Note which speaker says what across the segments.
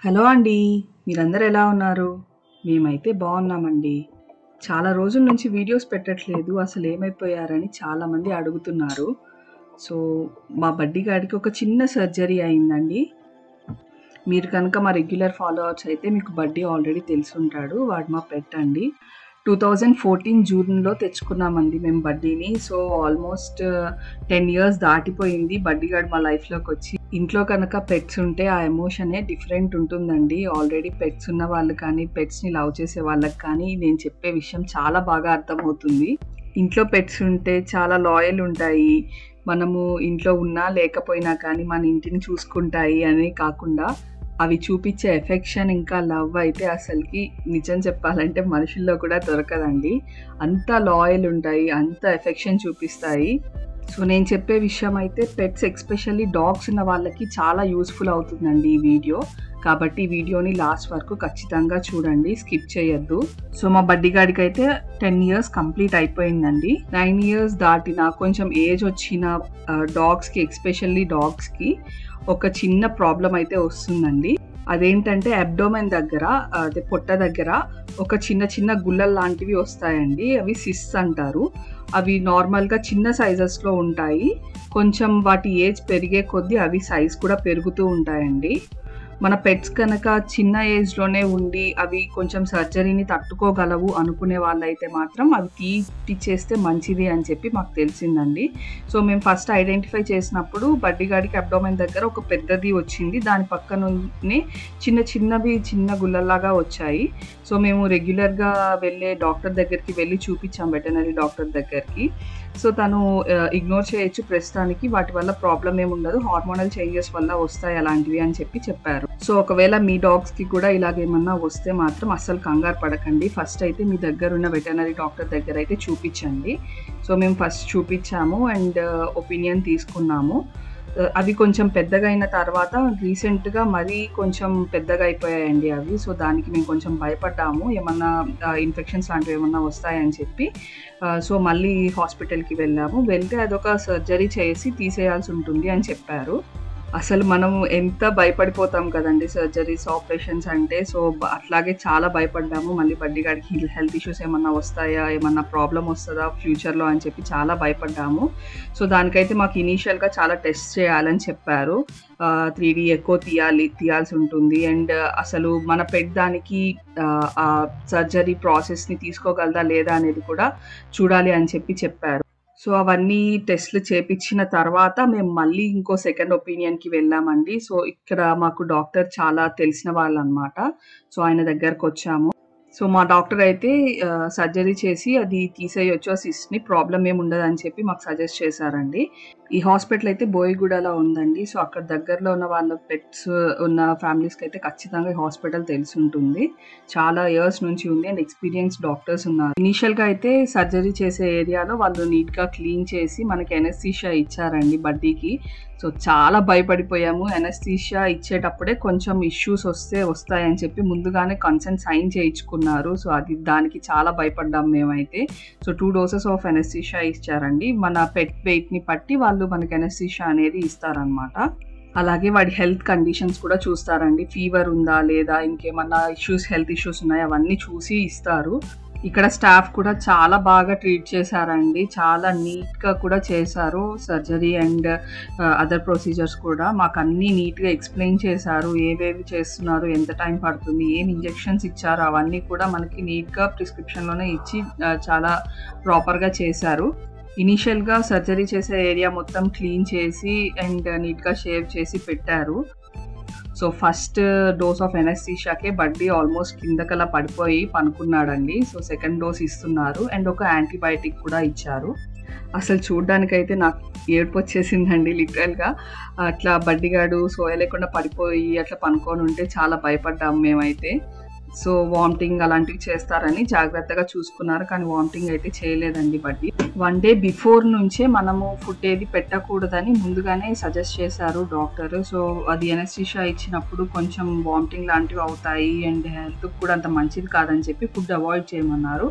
Speaker 1: Hello అండి. మీరందరూ ఎలా ఉన్నారు? మేమైతే బాగున్నామండి. చాలా రోజుల నుంచి వీడియోస్ పెట్టట్లేదు. అసలేమైపోయారని చాలామంది అడుగుతున్నారు. సో, మా బడ్డీ గాడికి ఒక చిన్న సర్జరీ అయిందండి. మీరు కనుక మా రెగ్యులర్ ఫాలోవర్స్ అయితే మీకు బడ్డీ ఆల్రెడీ తెలిసుంటాడు. వాడు మా పెట్ అండి. 2014 జూన్‌లో తెచ్చుకున్నామండి మేము బడ్డీని. సో, ఆల్మోస్ట్ 10 ఇయర్స్ దాటిపోయింది బడ్డీ గాడు మా లైఫ్‌లోకొచ్చి. ఇంట్లో కనుక పెట్స్ ఉంటే ఆ ఎమోషనే డిఫరెంట్ ఉంటుందండి. ఆల్రెడీ పెట్స్ ఉన్న వాళ్ళు కానీ, పెట్స్‌ని లవ్ చేసే వాళ్ళకి కానీ నేను చెప్పే విషయం చాలా బాగా అర్థమవుతుంది. ఇంట్లో పెట్స్ ఉంటే చాలా లాయల్ ఉంటాయి. మనము ఇంట్లో ఉన్నా లేకపోయినా కానీ మన ఇంటిని చూసుకుంటాయి అని కాకుండా అవి చూపించే ఎఫెక్షన్ ఇంకా లవ్ అయితే అసలుకి నిజం చెప్పాలంటే మనుషుల్లో కూడా దొరకదండి. అంత లాయల్ ఉంటాయి. అంత ఎఫెక్షన్ చూపిస్తాయి. సో, నేను చెప్పే విషయం అయితే పెట్స్ ఎస్పెషల్లీ డాగ్స్ ఉన్న వాళ్ళకి చాలా యూజ్‌ఫుల్ అవుతుందండి ఈ వీడియో. కాబట్టి ఈ వీడియోని లాస్ట్ వరకు ఖచ్చితంగా చూడండి. స్కిప్ చేయొద్దు. సో, మా బడ్డీ గాడికైతే 10 ఇయర్స్ కంప్లీట్ అయిపోయిందండి. 9 ఇయర్స్ దాటిన కొంచెం ఏజ్ వచ్చిన డాగ్స్‌కి ఎస్పెషల్లీ డాగ్స్‌కి ఒక చిన్న ప్రాబ్లమ్ అయితే వస్తుందండి. అదేంటంటే అబ్డోమెన్ దగ్గర అదే పొట్ట దగ్గర ఒక చిన్న చిన్న గుల్లలు లాంటివి వస్తాయండి. అవి సిస్ట్స్ అంటారు. అవి నార్మల్‌గా చిన్న సైజెస్‌లో ఉంటాయి. కొంచెం వాటి ఏజ్ పెరిగే కొద్దీ అవి సైజ్ కూడా పెరుగుతూ ఉంటాయండి. మన పెట్స్ కనుక చిన్న ఏజ్‌లోనే ఉండి అవి కొంచెం సర్జరీని తట్టుకోగలవు అనుకునే వాళ్ళైతే మాత్రం అవి తీపిచ్చేస్తే మంచిది అని చెప్పి మాకు తెలిసిందండి. సో, మేము ఫస్ట్ ఐడెంటిఫై చేసినప్పుడు బడ్డీ గాడికి అబ్డోమెన్ దగ్గర ఒక పెద్దది వచ్చింది. దాని పక్కనే చిన్న గుల్లల్లాగా వచ్చాయి. సో, మేము రెగ్యులర్‌గా వెళ్ళే డాక్టర్ దగ్గరికి వెళ్ళి చూపించాం వెటర్నరీ డాక్టర్ దగ్గరికి. సో, తను ఇగ్నోర్ చేయొచ్చు ప్రస్తుతానికి. వాటి వల్ల ప్రాబ్లమ్ ఏముండదు. హార్మోనల్ చేంజెస్ వల్ల వస్తాయి అలాంటివి అని చెప్పారు. సో, ఒకవేళ మీ డాగ్స్‌కి కూడా ఇలాగేమన్నా వస్తే మాత్రం అస్సలు కంగారు పడకండి. ఫస్ట్ అయితే మీ దగ్గరున్న వెటర్నరీ డాక్టర్ దగ్గర అయితే చూపించండి. సో, మేము ఫస్ట్ చూపించాము అండ్ ఒపీనియన్ తీసుకున్నాము. అవి కొంచెం పెద్దగా అయిన తర్వాత రీసెంట్‌గా మరీ కొంచెం పెద్దగా అయిపోయాయండి అవి. సో, దానికి మేము కొంచెం భయపడ్డాము. ఏమన్నా ఇన్ఫెక్షన్స్ లాంటివి ఏమన్నా వస్తాయని చెప్పి. సో, మళ్ళీ హాస్పిటల్‌కి వెళ్ళాము. వెళ్తే అదొక సర్జరీ చేసి తీసేయాల్సి ఉంటుంది అని చెప్పారు. అసలు మనం ఎంత భయపడిపోతాం కదండీ సర్జరీస్, ఆపరేషన్స్ అంటే. సో, అట్లాగే చాలా భయపడ్డాము. మళ్ళీ బడ్డీ గాడికి హెల్త్ ఇష్యూస్ ఏమన్నా వస్తాయా? ఏమన్నా ప్రాబ్లమ్ వస్తదా ఫ్యూచర్‌లో అని చెప్పి చాలా భయపడ్డాము. సో, దానికైతే మాకు ఇనీషియల్‌గా చాలా టెస్ట్ చేయాలని చెప్పారు. 3D ఎకో తీయాల్సి ఉంటుంది. అండ్ అసలు మన పెట్ దానికి ఆ సర్జరీ ప్రాసెస్‌ని తీసుకోగలదా లేదా అనేది కూడా చూడాలి అని చెప్పారు. సో, అవన్నీ టెస్ట్‌లు చేపిచ్చిన తర్వాత మేము మళ్ళీ ఇంకో సెకండ్ ఒపీనియన్‌కి వెళ్ళామండి. సో, ఇక్కడ మాకు డాక్టర్ చాలా తెలిసిన వాళ్ళనమాట. సో, ఆయన దగ్గరకొచ్చాము. సో, మా డాక్టర్ అయితే సర్జరీ చేసి అది తీసేయొచ్చు ఆ సిస్ట్‌ని. ప్రాబ్లమ్ ఏముండదని చెప్పి మాకు సజెస్ట్ చేశారండి. ఈ హాస్పిటల్ అయితే బోయిగూడలో ఉందండి. సో, అక్కడ దగ్గరలో ఉన్న వాళ్ళ పెట్స్ ఉన్న ఫ్యామిలీస్‌కైతే ఖచ్చితంగా ఈ హాస్పిటల్ తెలిసుంటుంది. చాలా ఇయర్స్ నుంచి ఉంది అండ్ ఎక్స్‌పీరియన్స్డ్ డాక్టర్స్ ఉన్నారు. ఇనీషియల్‌గా అయితే సర్జరీ చేసే ఏరియాలో వాళ్ళు నీట్‌గా క్లీన్ చేసి మనకి అనెస్థీషియా ఇచ్చారండి బడ్డీకి. సో, చాలా భయపడిపోయాము. అనెస్థీషియా ఇచ్చేటప్పుడే కొంచెం ఇష్యూస్ వస్తాయని చెప్పి ముందుగానే కన్సెంట్ సైన్ చేయించుకున్నారు. సో, దానికి చాలా భయపడ్డాం మేమైతే. సో, 2 డోసెస్ ఆఫ్ అనెస్థీషియా ఇచ్చారండి. మన పెట్ వెయిట్‌ని బట్టి వాళ్ళు మనకి అనెస్థీషియా అనేది ఇస్తారనమాట. అలాగే వాడి హెల్త్ కండిషన్స్ కూడా చూస్తారండి. ఫీవర్ ఉందా? లేదా? ఇంకేమన్నా హెల్త్ ఇష్యూస్ ఉన్నాయా? అవన్నీ చూసి ఇస్తారు. ఇక్కడ స్టాఫ్ కూడా చాలా బాగా ట్రీట్ చేశారండి. చాలా నీట్‌గా కూడా చేశారు సర్జరీ అండ్ అదర్ ప్రొసీజర్స్ కూడా. మాకన్నీ నీట్‌గా ఎక్స్‌ప్లెయిన్ చేశారు. ఏవేవి చేస్తున్నారు? ఎంత టైం పడుతుంది? ఏం ఇంజెక్షన్స్ ఇచ్చారు? అవన్నీ కూడా మనకి నీట్‌గా ప్రిస్క్రిప్షన్‌లోనే ఇచ్చి చాలా ప్రాపర్‌గా చేశారు. ఇనీషియల్‌గా సర్జరీ చేసే ఏరియా మొత్తం క్లీన్ చేసి అండ్ నీట్‌గా షేవ్ చేసి పెట్టారు. సో, ఫస్ట్ డోస్ ఆఫ్ అనెస్థీషియాకే బడ్డీ ఆల్మోస్ట్ కిందకలా పడిపోయి పనుకున్నాడండి. సో, సెకండ్ డోస్ ఇస్తున్నారు అండ్ ఒక యాంటీబయాటిక్ కూడా ఇచ్చారు. అసలు చూడ్డానికైతే నాకు ఏడుపొచ్చేసిందండి లిటరల్‌గా. అట్లా బడ్డీ గాడు సోయలేకుండా పడిపోయి అట్లా పనుకోనుంటే చాలా భయపడ్డాము మేమైతే. సో, వామిటింగ్ అలాంటివి చేస్తారని జాగ్రత్తగా చూసుకున్నారు. కానీ వామిటింగ్ అయితే చేయలేదండి బడ్డీ. 1 డే బిఫోర్ నుంచే మనము ఫుడ్ ఏది పెట్టకూడదని ముందుగానే సజెస్ట్ చేశారు డాక్టర్. సో, అది అనెస్థీషియా ఇచ్చినప్పుడు కొంచెం వామిటింగ్ లాంటివి అవుతాయి అండ్ హెల్త్‌కి కూడా అంత మంచిది కాదని చెప్పి ఫుడ్ అవాయిడ్ చేయమన్నారు.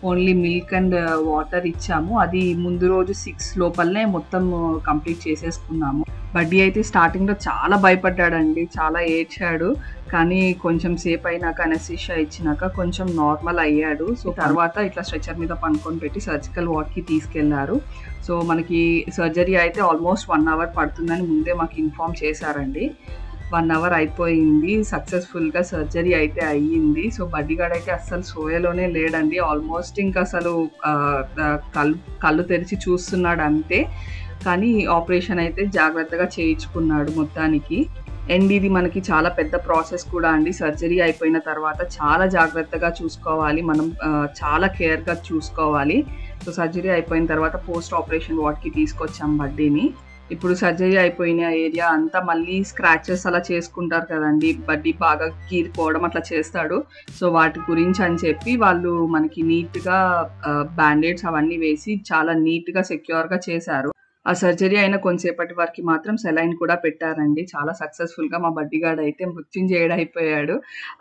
Speaker 1: ఓన్లీ మిల్క్ అండ్ వాటర్ ఇచ్చాము. అది ముందు రోజు 6 లోపలనే మొత్తం కంప్లీట్ చేసేసుకున్నాము. బడ్డీ అయితే స్టార్టింగ్‌లో చాలా భయపడ్డాడండి. చాలా ఏడ్చాడు. కానీ కొంచెం సేపు అయినాక అనెస్థీషియా ఇచ్చినాక కొంచెం నార్మల్ అయ్యాడు. సో తర్వాత ఇట్లా స్ట్రెచర్ మీద పనుకొని పెట్టి సర్జికల్ వార్డ్కి తీసుకెళ్లారు. సో మనకి సర్జరీ అయితే ఆల్మోస్ట్ 1 అవర్ పడుతుందని ముందే మాకు ఇన్ఫార్మ్ చేశారండి. 1 అవర్ అయిపోయింది, సక్సెస్ఫుల్గా సర్జరీ అయితే అయ్యింది. సో బడ్డీగాడు అయితే అస్సలు సోయలోనే లేడండి. ఆల్మోస్ట్ ఇంకా అసలు కళ్ళు తెరిచి చూస్తున్నాడు అంతే. కానీ ఆపరేషన్ అయితే జాగ్రత్తగా చేయించుకున్నాడు మొత్తానికి. అండ్ ఇది మనకి చాలా పెద్ద ప్రాసెస్ కూడా అండి. సర్జరీ అయిపోయిన తర్వాత చాలా జాగ్రత్తగా చూసుకోవాలి, మనం చాలా కేర్గా చూసుకోవాలి. సో సర్జరీ అయిపోయిన తర్వాత పోస్ట్ ఆపరేషన్ వార్డ్కి తీసుకొచ్చాం బడ్డీని. ఇప్పుడు సర్జరీ అయిపోయిన ఏరియా అంతా మళ్ళీ స్క్రాచెస్ అలా చేసుకుంటారు కదండి, బడ్డీ బాగా గీరిపోవడం అట్లా చేస్తాడు. సో వాటి గురించి అని చెప్పి వాళ్ళు మనకి నీట్గా బ్యాండేడ్స్ అవన్నీ వేసి చాలా నీట్గా సెక్యూర్గా చేశారు. ఆ సర్జరీ అయిన కొంతసేపటి వరకు మాత్రం సెలైన్ కూడా పెట్టారండి. చాలా సక్సెస్ఫుల్గా మా బడ్డీగాడు అయితే మృత్యుంజయుడు అయిపోయాడు.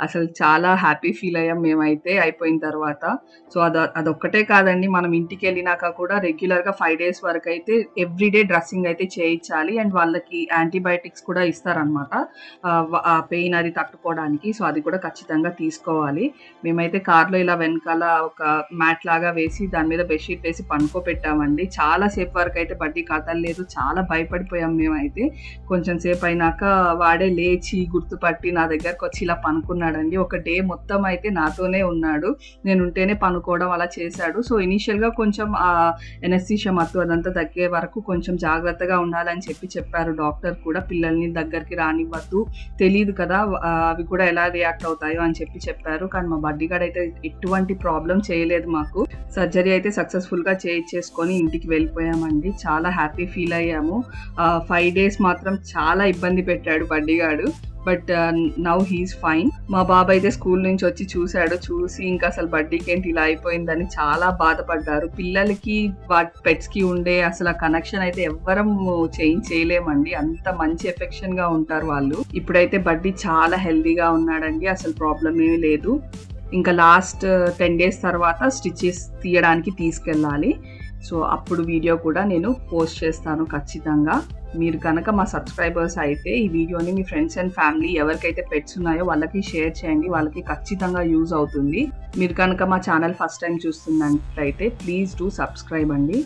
Speaker 1: అసలు చాలా హ్యాపీ ఫీల్ అయ్యాం మేమైతే అయిపోయిన తర్వాత. సో అదొక్కటే కాదండి, మనం ఇంటికి వెళ్ళినాక కూడా రెగ్యులర్గా 5 days వరకు అయితే ఎవ్రీడే డ్రెస్సింగ్ అయితే చేయించాలి. అండ్ వాళ్ళకి యాంటీబయాటిక్స్ కూడా ఇస్తారనమాట ఆ పెయిన్ అది తట్టుకోవడానికి. సో అది కూడా ఖచ్చితంగా తీసుకోవాలి. మేమైతే కార్లో ఇలా వెనకాల ఒక మ్యాట్ లాగా వేసి దాని మీద బెడ్షీట్ వేసి పనుకోబెట్టామండి. చాలా సేపు వరకు అయితే బడ్డీ కదలలేదు, చాలా భయపడిపోయాం మేమైతే. కొంచెం సేపు అయినాక వాడే లేచి గుర్తుపట్టి నా దగ్గరకు వచ్చి ఇలా పనుకున్నాడండి. ఒక డే మొత్తం అయితే నాతోనే ఉన్నాడు, నేను ఉంటేనే పనుకోవడం అలా చేశాడు. సో ఇనీషియల్గా కొంచెం ఆ ఎనెస్థీషియా మత్తు అదంతా తగ్గే వరకు కొంచెం జాగ్రత్తగా ఉండాలని చెప్పారు డాక్టర్ కూడా. పిల్లల్ని దగ్గరికి రానివ్వద్దు, తెలియదు కదా అవి కూడా ఎలా రియాక్ట్ అవుతాయో అని చెప్పారు. కానీ మా బడ్డీగాడు అయితే ఎటువంటి ప్రాబ్లం చేయలేదు మాకు. సర్జరీ అయితే సక్సెస్ఫుల్గా చేయించేసుకొని ఇంటికి వెళ్ళిపోయామండి. చాలా హ్యాపీ ఫీల్ అయ్యాము. 5 days మాత్రం చాలా ఇబ్బంది పెట్టాడు బడ్డీగాడు, బట్ నౌ హీస్ ఫైన్. మా బాబు అయితే స్కూల్ నుంచి వచ్చి చూసి ఇంకా అసలు బడ్డీకి ఏంటి ఇలా అయిపోయిందని చాలా బాధపడ్డారు. పిల్లలకి వాటి పెట్స్కి ఉండే అసలు ఆ కనెక్షన్ అయితే ఎవ్వరం చేంజ్ చేయలేమండి, అంత మంచి ఎఫెక్షన్ గా ఉంటారు వాళ్ళు. ఇప్పుడైతే బడ్డీ చాలా హెల్దీగా ఉన్నాడండి, అసలు ప్రాబ్లం ఏమీ లేదు. ఇంకా లాస్ట్ 10 days తర్వాత స్టిచెస్ తీయడానికి తీసుకెళ్ళాలి. సో అప్పుడు వీడియో కూడా నేను పోస్ట్ చేస్తాను ఖచ్చితంగా. మీరు కనుక మా సబ్స్క్రైబర్స్ అయితే ఈ వీడియోని మీ ఫ్రెండ్స్ అండ్ ఫ్యామిలీ ఎవరికైతే పెట్స్ ఉన్నాయో వాళ్ళకి షేర్ చేయండి, వాళ్ళకి ఖచ్చితంగా యూజ్ అవుతుంది. మీరు కనుక మా ఛానల్ ఫస్ట్ టైం చూస్తున్నట్లయితే ప్లీజ్ డూ సబ్స్క్రైబ్ అండి.